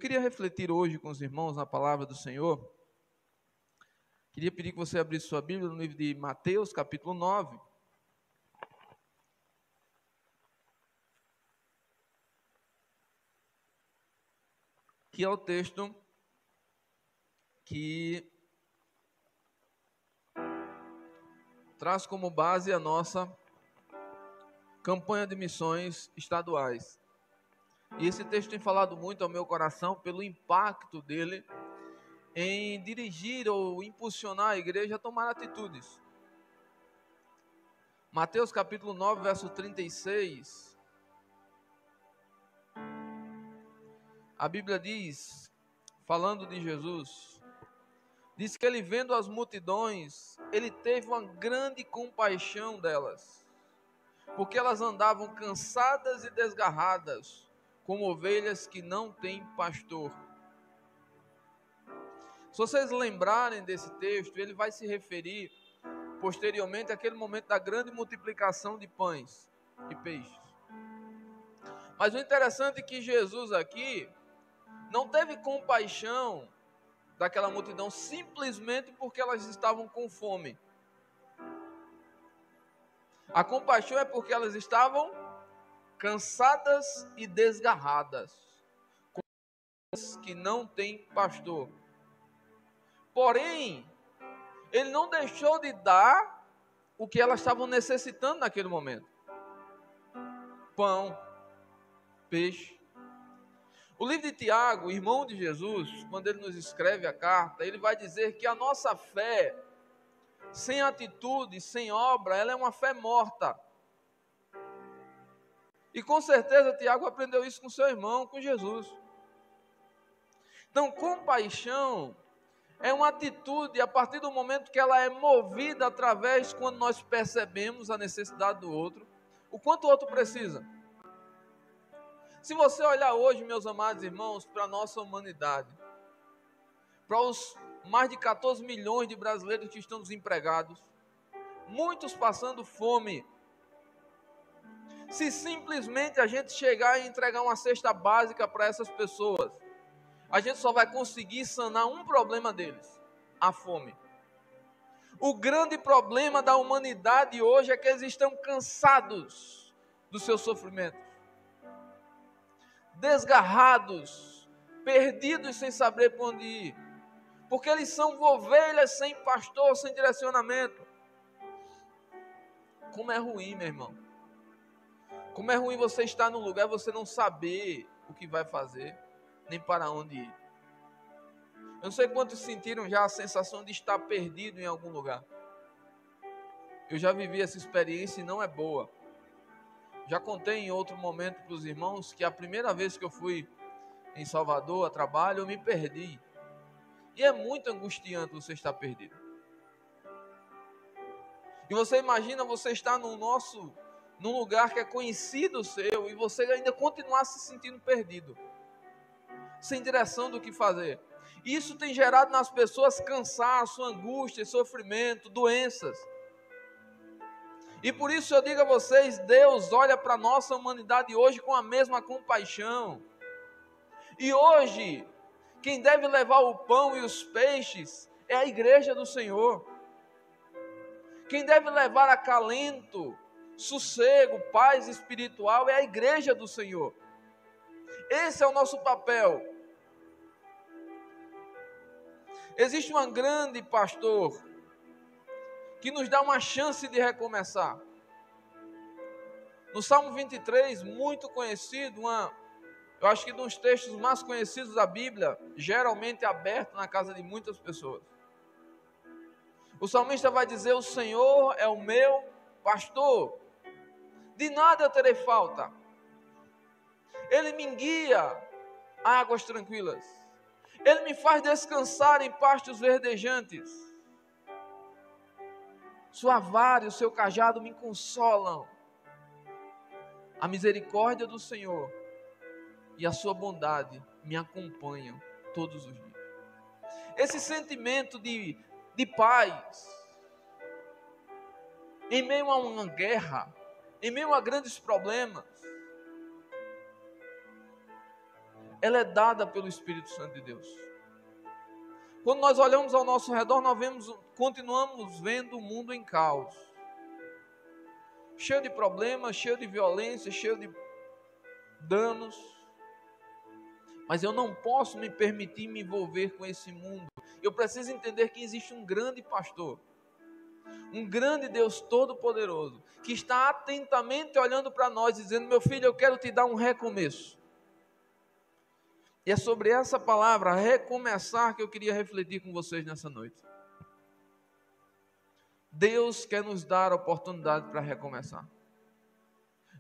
Eu queria refletir hoje com os irmãos na palavra do Senhor. Queria pedir que você abrisse sua Bíblia no livro de Mateus, capítulo 9. Que é o texto que traz como base a nossa campanha de missões estaduais. E esse texto tem falado muito ao meu coração pelo impacto dele em dirigir ou impulsionar a igreja a tomar atitudes. Mateus capítulo 9, verso 36. A Bíblia diz, falando de Jesus, diz que ele, vendo as multidões, ele teve uma grande compaixão delas, porque elas andavam cansadas e desgarradas, como ovelhas que não têm pastor. Se vocês lembrarem desse texto, ele vai se referir posteriormente àquele momento da grande multiplicação de pães e peixes. Mas o interessante é que Jesus aqui não teve compaixão daquela multidão simplesmente porque elas estavam com fome. A compaixão é porque elas estavam cansadas e desgarradas, como que não têm pastor. Porém, ele não deixou de dar o que elas estavam necessitando naquele momento: pão, peixe. O livro de Tiago, irmão de Jesus, quando ele nos escreve a carta, ele vai dizer que a nossa fé, sem atitude, sem obra, ela é uma fé morta. E com certeza Tiago aprendeu isso com seu irmão, com Jesus. Então, compaixão é uma atitude a partir do momento que ela é movida através, quando nós percebemos a necessidade do outro, o quanto o outro precisa. Se você olhar hoje, meus amados irmãos, para a nossa humanidade, para os mais de 14 milhões de brasileiros que estão desempregados, muitos passando fome, se simplesmente a gente chegar e entregar uma cesta básica para essas pessoas, a gente só vai conseguir sanar um problema deles: a fome. O grande problema da humanidade hoje é que eles estão cansados do seu sofrimento, desgarrados, perdidos sem saber para onde ir, porque eles são ovelhas sem pastor, sem direcionamento. Como é ruim, meu irmão. Como é ruim você estar num lugar e você não saber o que vai fazer, nem para onde ir. Eu não sei quantos sentiram já a sensação de estar perdido em algum lugar. Eu já vivi essa experiência e não é boa. Já contei em outro momento para os irmãos que a primeira vez que eu fui em Salvador a trabalho, eu me perdi. E é muito angustiante você estar perdido. E você imagina você estar num lugar que é conhecido seu e você ainda continuar se sentindo perdido, sem direção do que fazer. Isso tem gerado nas pessoas cansaço, angústia, sofrimento, doenças. E por isso eu digo a vocês, Deus olha para a nossa humanidade hoje com a mesma compaixão. E hoje, quem deve levar o pão e os peixes é a igreja do Senhor. Quem deve levar acalento, sossego, paz espiritual é a igreja do Senhor. Esse é o nosso papel. Existe um grande pastor que nos dá uma chance de recomeçar. No Salmo 23, muito conhecido, eu acho que um dos textos mais conhecidos da Bíblia, geralmente aberto na casa de muitas pessoas. O salmista vai dizer: o Senhor é o meu pastor, de nada eu terei falta. Ele me guia a águas tranquilas. Ele me faz descansar em pastos verdejantes. Sua vara e o seu cajado me consolam. A misericórdia do Senhor e a sua bondade me acompanham todos os dias. Esse sentimento de paz, em meio a uma guerra, em meio a grandes problemas, ela é dada pelo Espírito Santo de Deus. Quando nós olhamos ao nosso redor, continuamos vendo o mundo em caos. Cheio de problemas, cheio de violência, cheio de danos. Mas eu não posso me permitir me envolver com esse mundo. Eu preciso entender que existe um grande pastor, um grande Deus Todo-Poderoso, que está atentamente olhando para nós, dizendo: meu filho, eu quero te dar um recomeço. E é sobre essa palavra, recomeçar, que eu queria refletir com vocês nessa noite. Deus quer nos dar a oportunidade para recomeçar.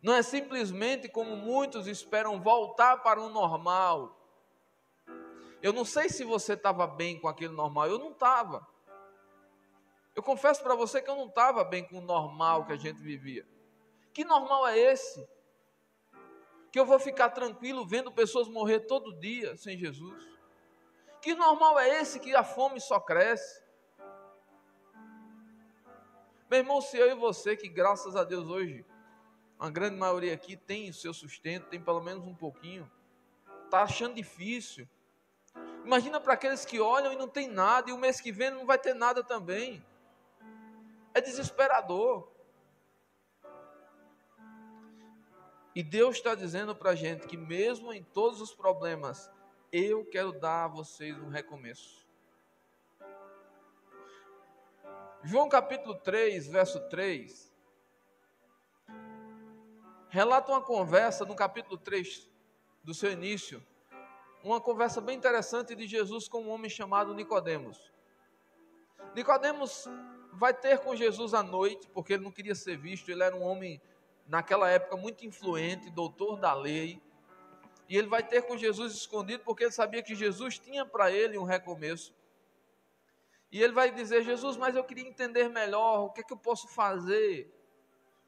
Não é simplesmente como muitos esperam, voltar para o normal. Eu não sei se você estava bem com aquele normal, eu não estava. Eu confesso para você que eu não estava bem com o normal que a gente vivia. Que normal é esse? Que eu vou ficar tranquilo vendo pessoas morrer todo dia sem Jesus? Que normal é esse que a fome só cresce? Meu irmão, se eu e você, que graças a Deus hoje, uma grande maioria aqui tem o seu sustento, tem pelo menos um pouquinho, está achando difícil. Imagina para aqueles que olham e não tem nada, e o mês que vem não vai ter nada também. É desesperador. E Deus está dizendo para a gente que mesmo em todos os problemas, eu quero dar a vocês um recomeço. João capítulo 3, verso 3, relata uma conversa no capítulo 3 do seu início, uma conversa bem interessante de Jesus com um homem chamado Nicodemos. Nicodemos vai ter com Jesus à noite, porque ele não queria ser visto, ele era um homem naquela época muito influente, doutor da lei, e ele vai ter com Jesus escondido, porque ele sabia que Jesus tinha para ele um recomeço. E ele vai dizer: Jesus, mas eu queria entender melhor o que é que eu posso fazer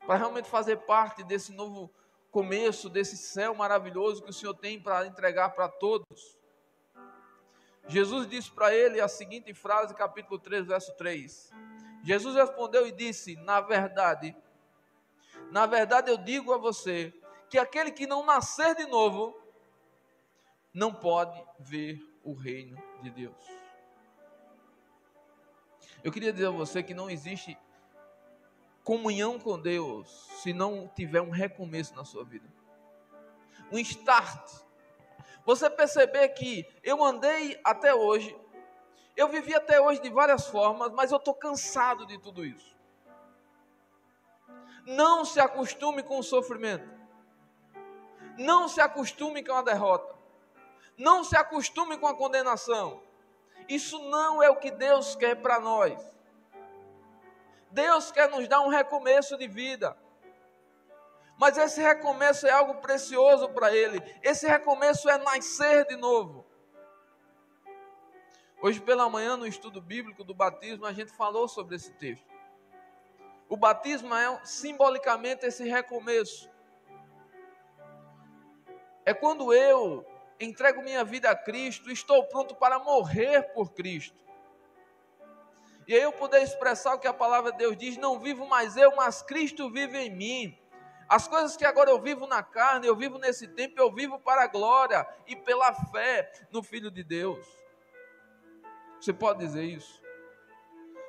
para realmente fazer parte desse novo começo, desse céu maravilhoso que o Senhor tem para entregar para todos. Jesus disse para ele a seguinte frase, capítulo 3, verso 3. Jesus respondeu e disse: na verdade eu digo a você, que aquele que não nascer de novo, não pode ver o reino de Deus. Eu queria dizer a você que não existe comunhão com Deus se não tiver um recomeço na sua vida. Um start. Você perceber que eu andei até hoje, eu vivi até hoje de várias formas, mas eu estou cansado de tudo isso. Não se acostume com o sofrimento. Não se acostume com a derrota. Não se acostume com a condenação. Isso não é o que Deus quer para nós. Deus quer nos dar um recomeço de vida. Mas esse recomeço é algo precioso para Ele. Esse recomeço é nascer de novo. Hoje pela manhã, no estudo bíblico do batismo, a gente falou sobre esse texto. O batismo é simbolicamente esse recomeço. É quando eu entrego minha vida a Cristo, estou pronto para morrer por Cristo. E aí eu poder expressar o que a palavra de Deus diz: não vivo mais eu, mas Cristo vive em mim. As coisas que agora eu vivo na carne, eu vivo nesse tempo, eu vivo para a glória e pela fé no Filho de Deus. Você pode dizer isso?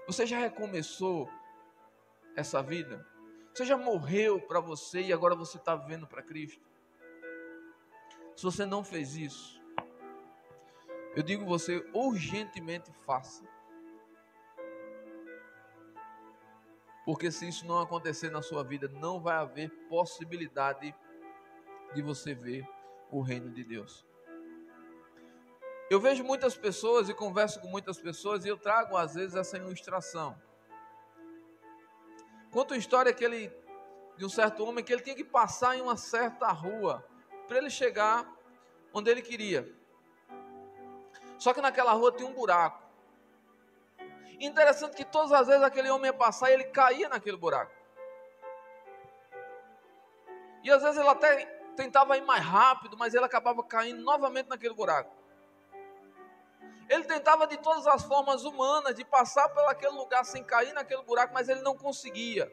Você já recomeçou essa vida? Você já morreu para você e agora você está vivendo para Cristo? Se você não fez isso, eu digo você, urgentemente faça. Porque se isso não acontecer na sua vida, não vai haver possibilidade de você ver o reino de Deus. Eu vejo muitas pessoas e converso com muitas pessoas e eu trago às vezes essa ilustração. Conto uma história de um certo homem que ele tinha que passar em uma certa rua para ele chegar onde ele queria. Só que naquela rua tinha um buraco. Interessante que todas as vezes aquele homem ia passar e ele caía naquele buraco. E às vezes ele até tentava ir mais rápido, mas ele acabava caindo novamente naquele buraco. Ele tentava de todas as formas humanas de passar por aquele lugar sem cair naquele buraco, mas ele não conseguia.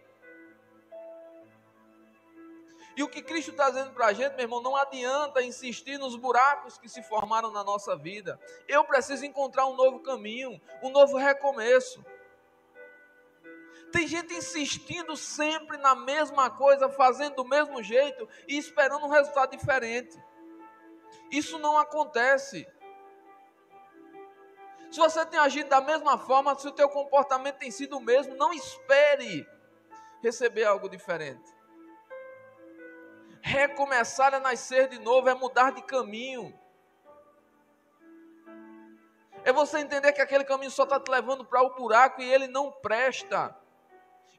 E o que Cristo está dizendo para a gente, meu irmão, não adianta insistir nos buracos que se formaram na nossa vida. Eu preciso encontrar um novo caminho, um novo recomeço. Tem gente insistindo sempre na mesma coisa, fazendo do mesmo jeito e esperando um resultado diferente. Isso não acontece. Se você tem agido da mesma forma, se o teu comportamento tem sido o mesmo, não espere receber algo diferente. Recomeçar é nascer de novo, é mudar de caminho. É você entender que aquele caminho só está te levando para o buraco e ele não presta.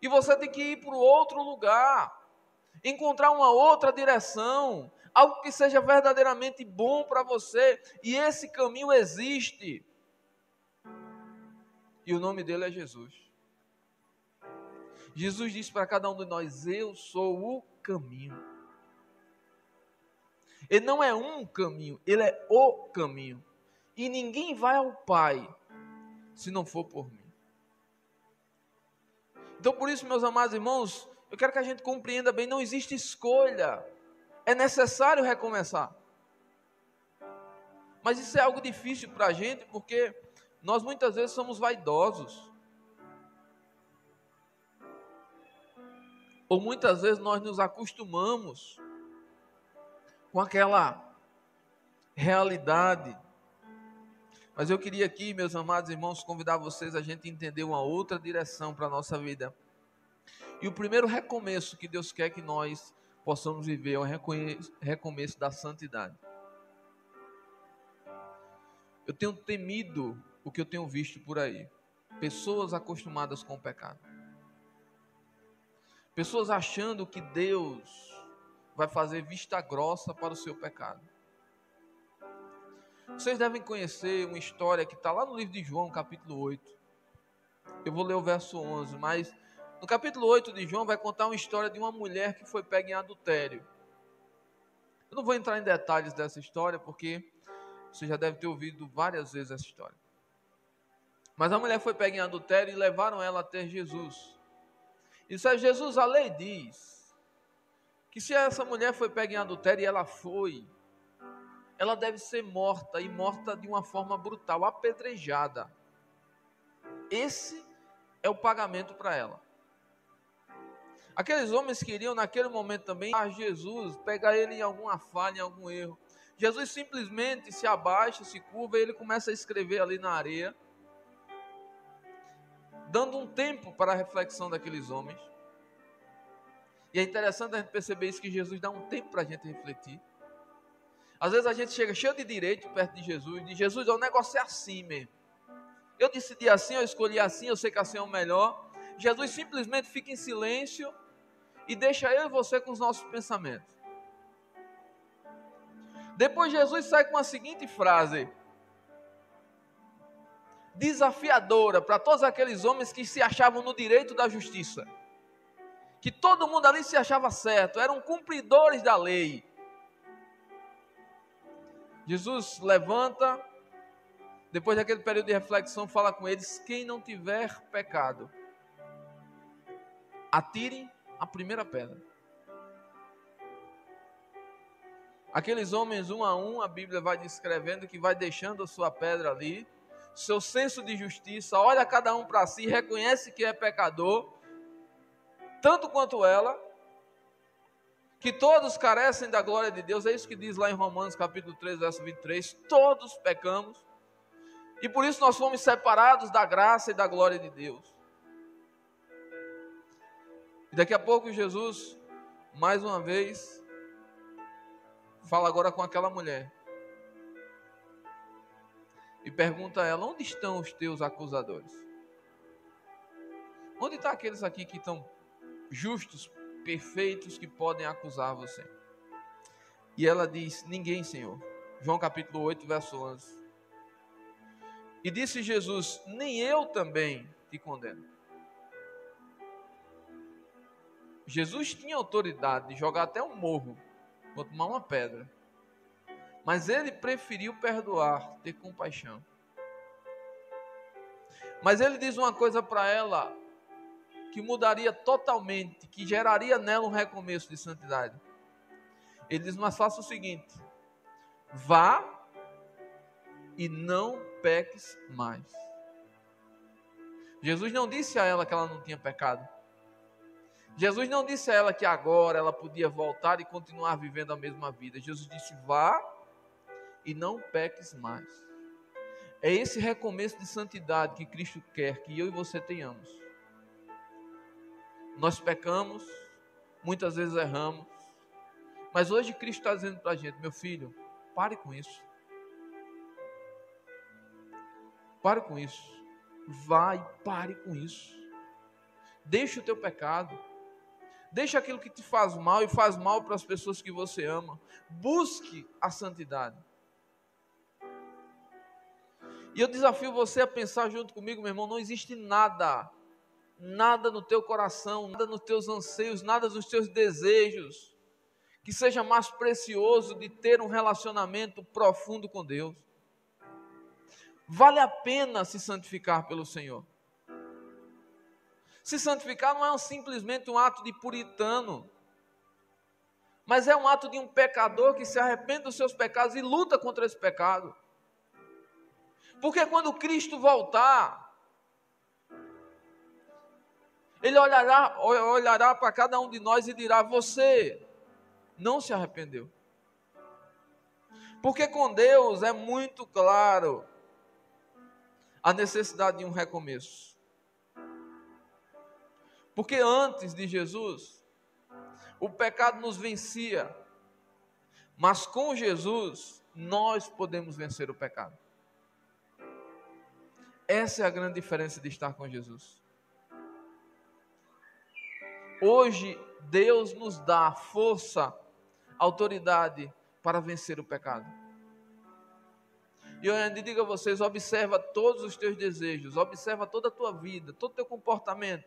E você tem que ir para outro lugar, encontrar uma outra direção, algo que seja verdadeiramente bom para você. E esse caminho existe. E o nome dele é Jesus. Jesus disse para cada um de nós: eu sou o caminho. Ele não é um caminho, ele é o caminho. E ninguém vai ao Pai se não for por mim. Então, por isso, meus amados irmãos, eu quero que a gente compreenda bem, não existe escolha. É necessário recomeçar. Mas isso é algo difícil para a gente, porque nós muitas vezes somos vaidosos. Ou muitas vezes nós nos acostumamos com aquela realidade. Mas eu queria aqui, meus amados irmãos, convidar vocês a gente entender uma outra direção para a nossa vida. E o primeiro recomeço que Deus quer que nós possamos viver é o recomeço da santidade. Eu tenho temido o que eu tenho visto por aí. Pessoas acostumadas com o pecado. Pessoas achando que Deus vai fazer vista grossa para o seu pecado. Vocês devem conhecer uma história que está lá no livro de João, capítulo 8. Eu vou ler o verso 11, mas no capítulo 8 de João vai contar uma história de uma mulher que foi pega em adultério. Eu não vou entrar em detalhes dessa história, porque você já deve ter ouvido várias vezes essa história. Mas a mulher foi pega em adultério e levaram ela até Jesus. E disse: Jesus, a lei diz que se essa mulher foi pega em adultério e ela foi, ela deve ser morta, e morta de uma forma brutal, apedrejada. Esse é o pagamento para ela. Aqueles homens queriam naquele momento também a Jesus, pegar ele em alguma falha, em algum erro. Jesus simplesmente se abaixa, se curva e ele começa a escrever ali na areia, dando um tempo para a reflexão daqueles homens. E é interessante a gente perceber isso, que Jesus dá um tempo para a gente refletir. Às vezes a gente chega cheio de direito perto de Jesus, e diz: Jesus, o negócio é assim mesmo. Eu decidi assim, eu escolhi assim, eu sei que assim é o melhor. Jesus simplesmente fica em silêncio e deixa eu e você com os nossos pensamentos. Depois Jesus sai com a seguinte frase, desafiadora para todos aqueles homens que se achavam no direito da justiça. Que todo mundo ali se achava certo, eram cumpridores da lei. Jesus levanta, depois daquele período de reflexão, fala com eles: quem não tiver pecado, atire a primeira pedra. Aqueles homens, um a um, a Bíblia vai descrevendo que vai deixando a sua pedra ali, seu senso de justiça, olha cada um para si, reconhece que é pecador, tanto quanto ela, que todos carecem da glória de Deus. É isso que diz lá em Romanos capítulo 3, verso 23, todos pecamos, e por isso nós fomos separados da graça e da glória de Deus. E daqui a pouco Jesus, mais uma vez, fala agora com aquela mulher, e pergunta a ela: onde estão os teus acusadores? Onde estão aqueles aqui que estão justos, perfeitos, que podem acusar você? E ela diz: ninguém, Senhor. João capítulo 8, verso 11. E disse Jesus: nem eu também te condeno. Jesus tinha autoridade de jogar até um morro, vou tomar uma pedra, mas ele preferiu perdoar, ter compaixão. Mas ele diz uma coisa para ela que mudaria totalmente, que geraria nela um recomeço de santidade. Ele diz, mas faça o seguinte: vá e não peques mais. Jesus não disse a ela que ela não tinha pecado. Jesus não disse a ela que agora ela podia voltar e continuar vivendo a mesma vida. Jesus disse, vá e não peques mais. É esse recomeço de santidade que Cristo quer que eu e você tenhamos. Nós pecamos, muitas vezes erramos, mas hoje Cristo está dizendo para a gente, meu filho, pare com isso. Pare com isso. Vai, pare com isso. Deixa o teu pecado. Deixa aquilo que te faz mal e faz mal para as pessoas que você ama. Busque a santidade. E eu desafio você a pensar junto comigo, meu irmão, não existe nada no teu coração, nada nos teus anseios, nada nos teus desejos, que seja mais precioso de ter um relacionamento profundo com Deus. Vale a pena se santificar pelo Senhor. Se santificar não é simplesmente um ato de puritano, mas é um ato de um pecador que se arrepende dos seus pecados e luta contra esse pecado. Porque quando Cristo voltar, Ele olhará para cada um de nós e dirá, você não se arrependeu. Porque com Deus é muito claro a necessidade de um recomeço. Porque antes de Jesus, o pecado nos vencia, mas com Jesus, nós podemos vencer o pecado. Essa é a grande diferença de estar com Jesus. Hoje, Deus nos dá força, autoridade para vencer o pecado. E eu ainda digo a vocês, observa todos os teus desejos, observa toda a tua vida, todo o teu comportamento.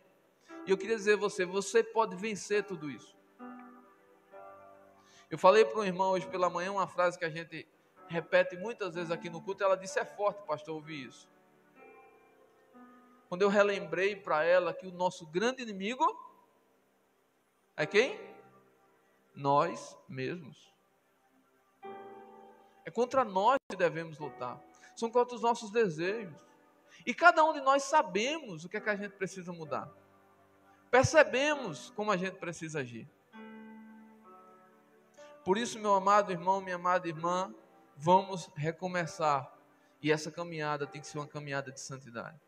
E eu queria dizer a você, você pode vencer tudo isso. Eu falei para um irmão hoje pela manhã uma frase que a gente repete muitas vezes aqui no culto, ela disse, é forte, pastor, ouvir isso. Quando eu relembrei para ela que o nosso grande inimigo é quem? Nós mesmos. É contra nós que devemos lutar. São contra os nossos desejos. E cada um de nós sabemos o que é que a gente precisa mudar. Percebemos como a gente precisa agir. Por isso, meu amado irmão, minha amada irmã, vamos recomeçar. E essa caminhada tem que ser uma caminhada de santidade.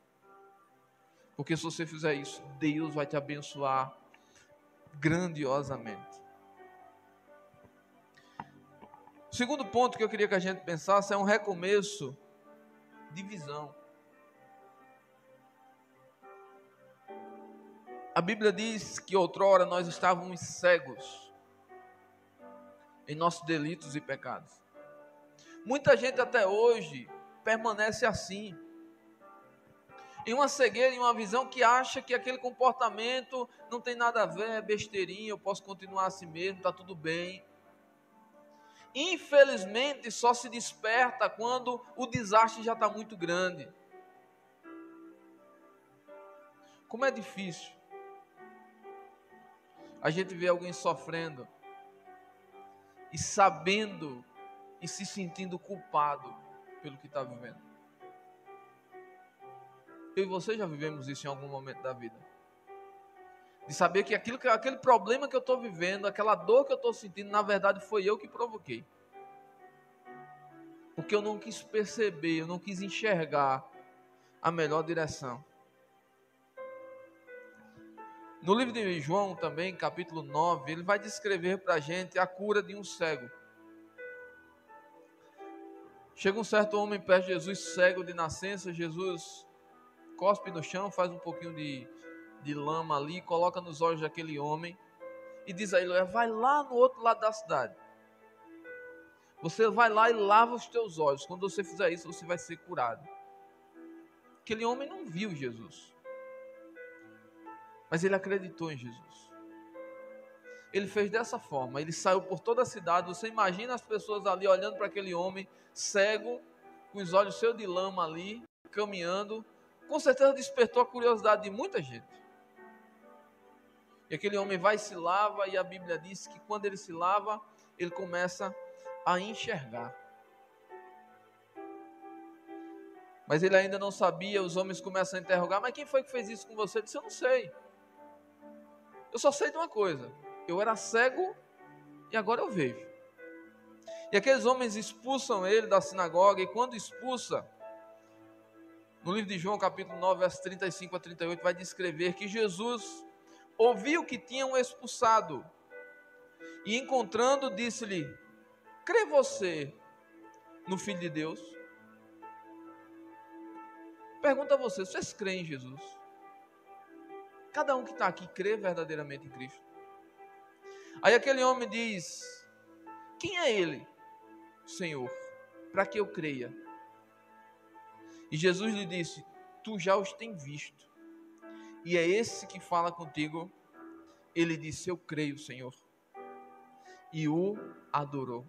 Porque se você fizer isso, Deus vai te abençoar grandiosamente. O segundo ponto que eu queria que a gente pensasse é um recomeço de visão. A Bíblia diz que outrora nós estávamos cegos em nossos delitos e pecados. Muita gente até hoje permanece assim, em uma cegueira, em uma visão que acha que aquele comportamento não tem nada a ver, é besteirinha, eu posso continuar assim mesmo, está tudo bem. Infelizmente, só se desperta quando o desastre já está muito grande. Como é difícil a gente ver alguém sofrendo e sabendo e se sentindo culpado pelo que está vivendo. Eu e você já vivemos isso em algum momento da vida. De saber que aquele problema que eu estou vivendo, aquela dor que eu estou sentindo, na verdade foi eu que provoquei. Porque eu não quis perceber, eu não quis enxergar a melhor direção. No livro de João também, capítulo 9, ele vai descrever para a gente a cura de um cego. Chega um certo homem perto de Jesus, cego de nascença, Jesus cospe no chão, faz um pouquinho de lama ali, coloca nos olhos daquele homem e diz a ele, vai lá no outro lado da cidade. Você vai lá e lava os teus olhos. Quando você fizer isso, você vai ser curado. Aquele homem não viu Jesus, mas ele acreditou em Jesus. Ele fez dessa forma, ele saiu por toda a cidade. Você imagina as pessoas ali olhando para aquele homem cego, com os olhos cheios de lama ali, caminhando. Com certeza despertou a curiosidade de muita gente. E aquele homem vai e se lava, e a Bíblia diz que quando ele se lava, ele começa a enxergar. Mas ele ainda não sabia, os homens começam a interrogar, mas quem foi que fez isso com você? Ele disse, eu não sei. Eu só sei de uma coisa, eu era cego e agora eu vejo. E aqueles homens expulsam ele da sinagoga, e quando expulsa, no livro de João, capítulo 9, versos 35 a 38, vai descrever que Jesus ouviu que tinham expulsado, e encontrando, disse-lhe, crê você no Filho de Deus? Pergunta a vocês, vocês creem em Jesus? Cada um que está aqui crê verdadeiramente em Cristo? Aí aquele homem diz, quem é ele, Senhor, para que eu creia? E Jesus lhe disse, tu já os tem visto, e é esse que fala contigo. Ele disse, eu creio, Senhor, e o adorou.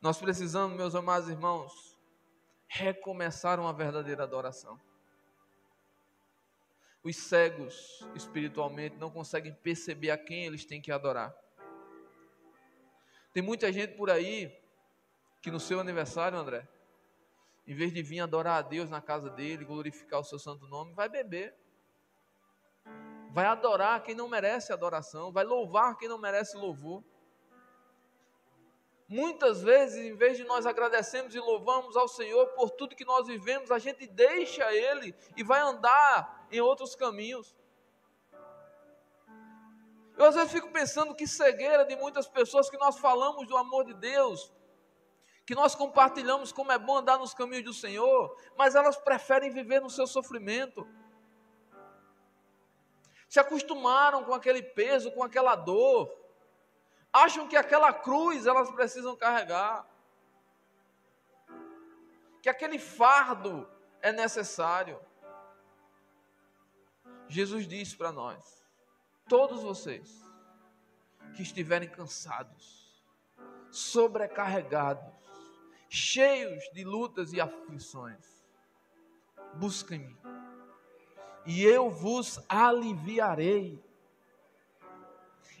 Nós precisamos, meus amados irmãos, recomeçar uma verdadeira adoração. Os cegos espiritualmente não conseguem perceber a quem eles têm que adorar. Tem muita gente por aí que no seu aniversário, André, em vez de vir adorar a Deus na casa dele, glorificar o seu santo nome, vai beber. Vai adorar quem não merece adoração, vai louvar quem não merece louvor. Muitas vezes, em vez de nós agradecermos e louvamos ao Senhor por tudo que nós vivemos, a gente deixa Ele e vai andar em outros caminhos. Eu às vezes fico pensando que cegueira de muitas pessoas, que nós falamos do amor de Deus, que nós compartilhamos como é bom andar nos caminhos do Senhor, mas elas preferem viver no seu sofrimento. Se acostumaram com aquele peso, com aquela dor, acham que aquela cruz elas precisam carregar, que aquele fardo é necessário. Jesus disse para nós, todos vocês que estiverem cansados, sobrecarregados, cheios de lutas e aflições, busquem-me, e eu vos aliviarei.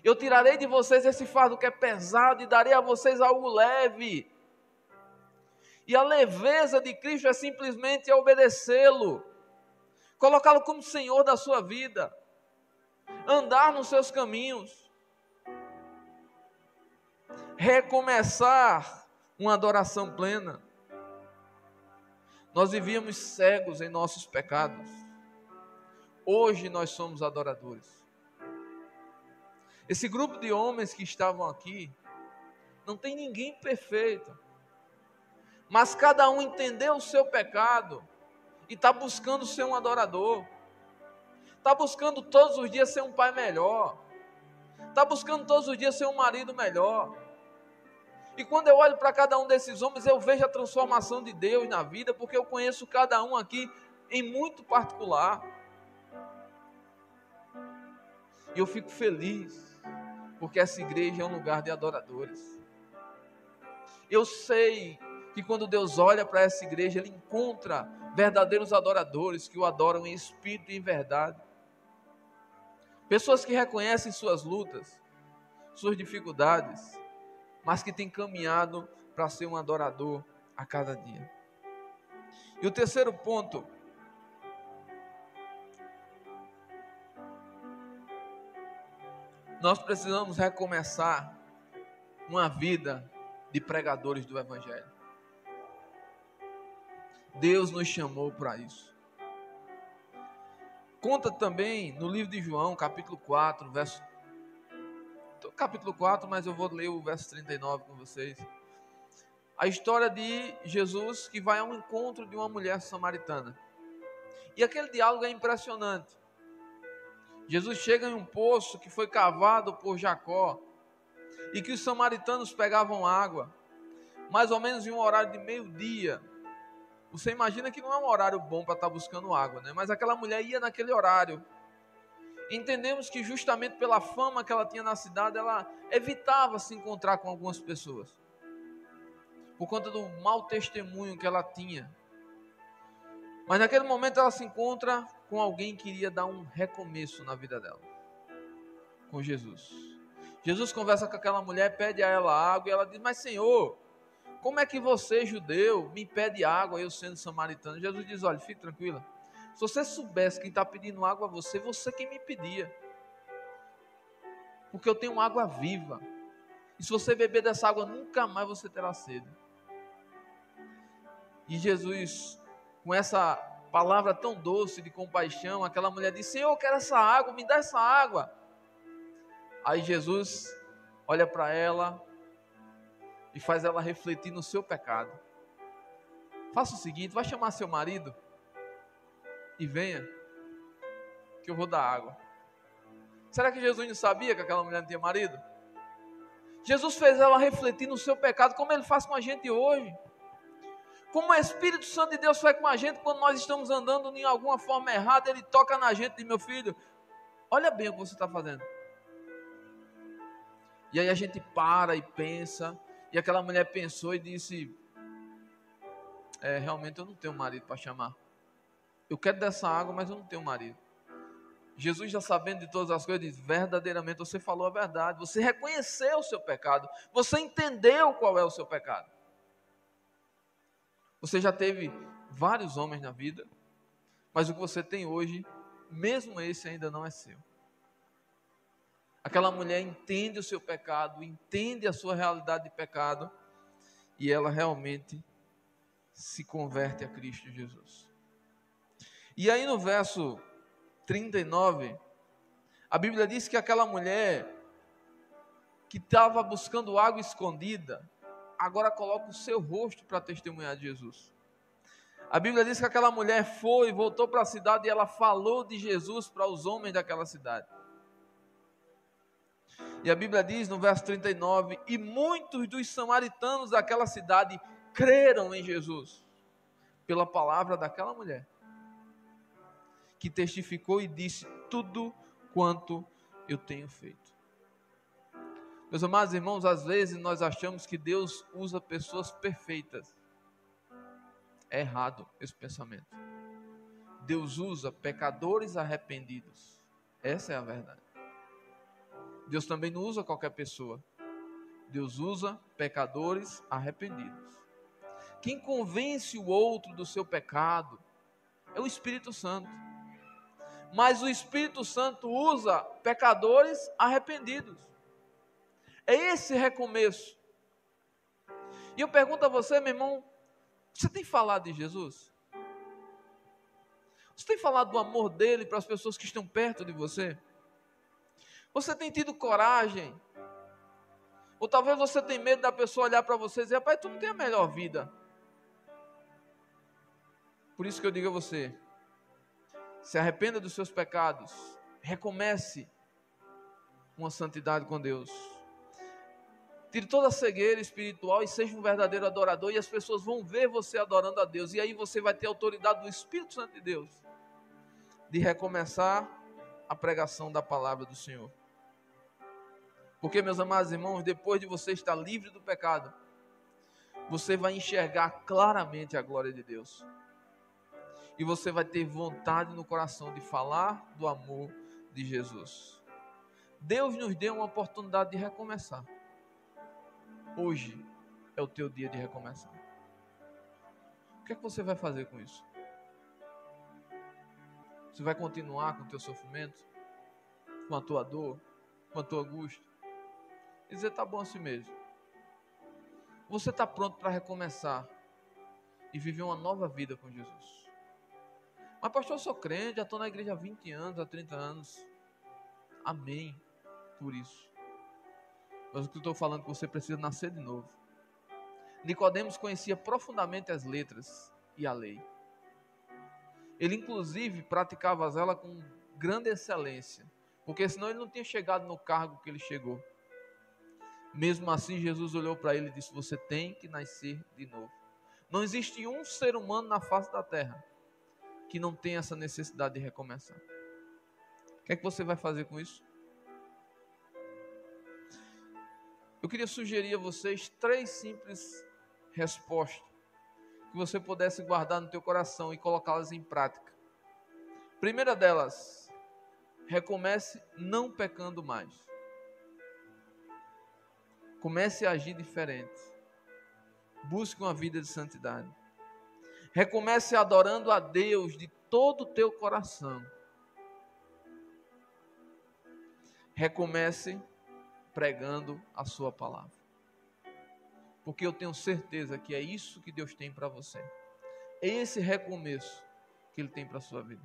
Eu tirarei de vocês esse fardo que é pesado e darei a vocês algo leve. E a leveza de Cristo é simplesmente obedecê-lo, colocá-lo como Senhor da sua vida, andar nos seus caminhos, recomeçar uma adoração plena. Nós vivíamos cegos em nossos pecados, hoje nós somos adoradores. Esse grupo de homens que estavam aqui, não tem ninguém perfeito, mas cada um entendeu o seu pecado e está buscando ser um adorador, está buscando todos os dias ser um pai melhor, está buscando todos os dias ser um marido melhor. E quando eu olho para cada um desses homens, eu vejo a transformação de Deus na vida, porque eu conheço cada um aqui em muito particular. E eu fico feliz, porque essa igreja é um lugar de adoradores. Eu sei que quando Deus olha para essa igreja, Ele encontra verdadeiros adoradores que o adoram em espírito e em verdade. Pessoas que reconhecem suas lutas, suas dificuldades, mas que têm caminhado para ser um adorador a cada dia. E o terceiro ponto, nós precisamos recomeçar uma vida de pregadores do Evangelho. Deus nos chamou para isso. Conta também no livro de João, capítulo 4, mas eu vou ler o verso 39 com vocês. A história de Jesus que vai ao encontro de uma mulher samaritana. E aquele diálogo é impressionante. Jesus chega em um poço que foi cavado por Jacó e que os samaritanos pegavam água, mais ou menos em um horário de meio-dia. Você imagina que não é um horário bom para estar buscando água, né? Mas aquela mulher ia naquele horário. Entendemos que justamente pela fama que ela tinha na cidade, ela evitava se encontrar com algumas pessoas, por conta do mau testemunho que ela tinha. Mas naquele momento ela se encontra com alguém que iria dar um recomeço na vida dela, com Jesus. Jesus conversa com aquela mulher, pede a ela água, e ela diz: mas Senhor, como é que você, judeu, me pede água, eu sendo samaritano? Jesus diz: olha, fique tranquila. Se você soubesse quem está pedindo água a você, você quem me pedia. Porque eu tenho água viva. E se você beber dessa água, nunca mais você terá sede. E Jesus, com essa palavra tão doce de compaixão, aquela mulher disse: Senhor, eu quero essa água, me dá essa água. Aí Jesus olha para ela e faz ela refletir no seu pecado. Faça o seguinte: vai chamar seu marido e venha, que eu vou dar água. Será que Jesus não sabia que aquela mulher não tinha marido? Jesus fez ela refletir no seu pecado, como Ele faz com a gente hoje. Como o Espírito Santo de Deus faz com a gente quando nós estamos andando em alguma forma errada, Ele toca na gente e diz: meu filho, olha bem o que você está fazendo. E aí a gente para e pensa, e aquela mulher pensou e disse: realmente eu não tenho marido para chamar. Eu quero dessa água, mas eu não tenho marido. Jesus, já sabendo de todas as coisas, diz: verdadeiramente você falou a verdade, você reconheceu o seu pecado, você entendeu qual é o seu pecado. Você já teve vários homens na vida, mas o que você tem hoje, mesmo esse ainda não é seu. Aquela mulher entende o seu pecado, entende a sua realidade de pecado, e ela realmente se converte a Cristo Jesus. E aí no verso 39, a Bíblia diz que aquela mulher que estava buscando água escondida, agora coloca o seu rosto para testemunhar de Jesus. A Bíblia diz que aquela mulher foi, voltou para a cidade e ela falou de Jesus para os homens daquela cidade. E a Bíblia diz no verso 39, e muitos dos samaritanos daquela cidade creram em Jesus, pela palavra daquela mulher, que testificou e disse tudo quanto eu tenho feito. Meus amados irmãos, às vezes nós achamos que Deus usa pessoas perfeitas. É errado esse pensamento. Deus usa pecadores arrependidos. Essa é a verdade. Deus também não usa qualquer pessoa. Deus usa pecadores arrependidos. Quem convence o outro do seu pecado é o Espírito Santo. Mas o Espírito Santo usa pecadores arrependidos. É esse recomeço. E eu pergunto a você, meu irmão, você tem falado de Jesus? Você tem falado do amor dele para as pessoas que estão perto de você? Você tem tido coragem? Ou talvez você tenha medo da pessoa olhar para você e dizer: rapaz, tu não tem a melhor vida. Por isso que eu digo a você, se arrependa dos seus pecados, recomece uma santidade com Deus. Tire toda a cegueira espiritual e seja um verdadeiro adorador, e as pessoas vão ver você adorando a Deus, e aí você vai ter a autoridade do Espírito Santo de Deus de recomeçar a pregação da palavra do Senhor. Porque, meus amados irmãos, depois de você estar livre do pecado, você vai enxergar claramente a glória de Deus. E você vai ter vontade no coração de falar do amor de Jesus. Deus nos deu uma oportunidade de recomeçar. Hoje é o teu dia de recomeçar. O que é que você vai fazer com isso? Você vai continuar com o teu sofrimento? Com a tua dor? Com a tua angústia? E dizer: tá bom assim mesmo. Você está pronto para recomeçar e viver uma nova vida com Jesus? Mas pastor, eu sou crente, já estou na igreja há 20 anos, há 30 anos. Amém por isso. Mas o que eu estou falando é que você precisa nascer de novo. Nicodemos conhecia profundamente as letras e a lei. Ele inclusive praticava ela com grande excelência, porque senão ele não tinha chegado no cargo que ele chegou. Mesmo assim, Jesus olhou para ele e disse: você tem que nascer de novo. Não existe um ser humano na face da terra que não tenha essa necessidade de recomeçar. O que é que você vai fazer com isso? Eu queria sugerir a vocês 3 simples respostas que você pudesse guardar no teu coração e colocá-las em prática. Primeira delas: recomece não pecando mais. Comece a agir diferente. Busque uma vida de santidade. Recomece adorando a Deus de todo o teu coração. Recomece pregando a sua palavra. Porque eu tenho certeza que é isso que Deus tem para você. É esse recomeço que Ele tem para a sua vida.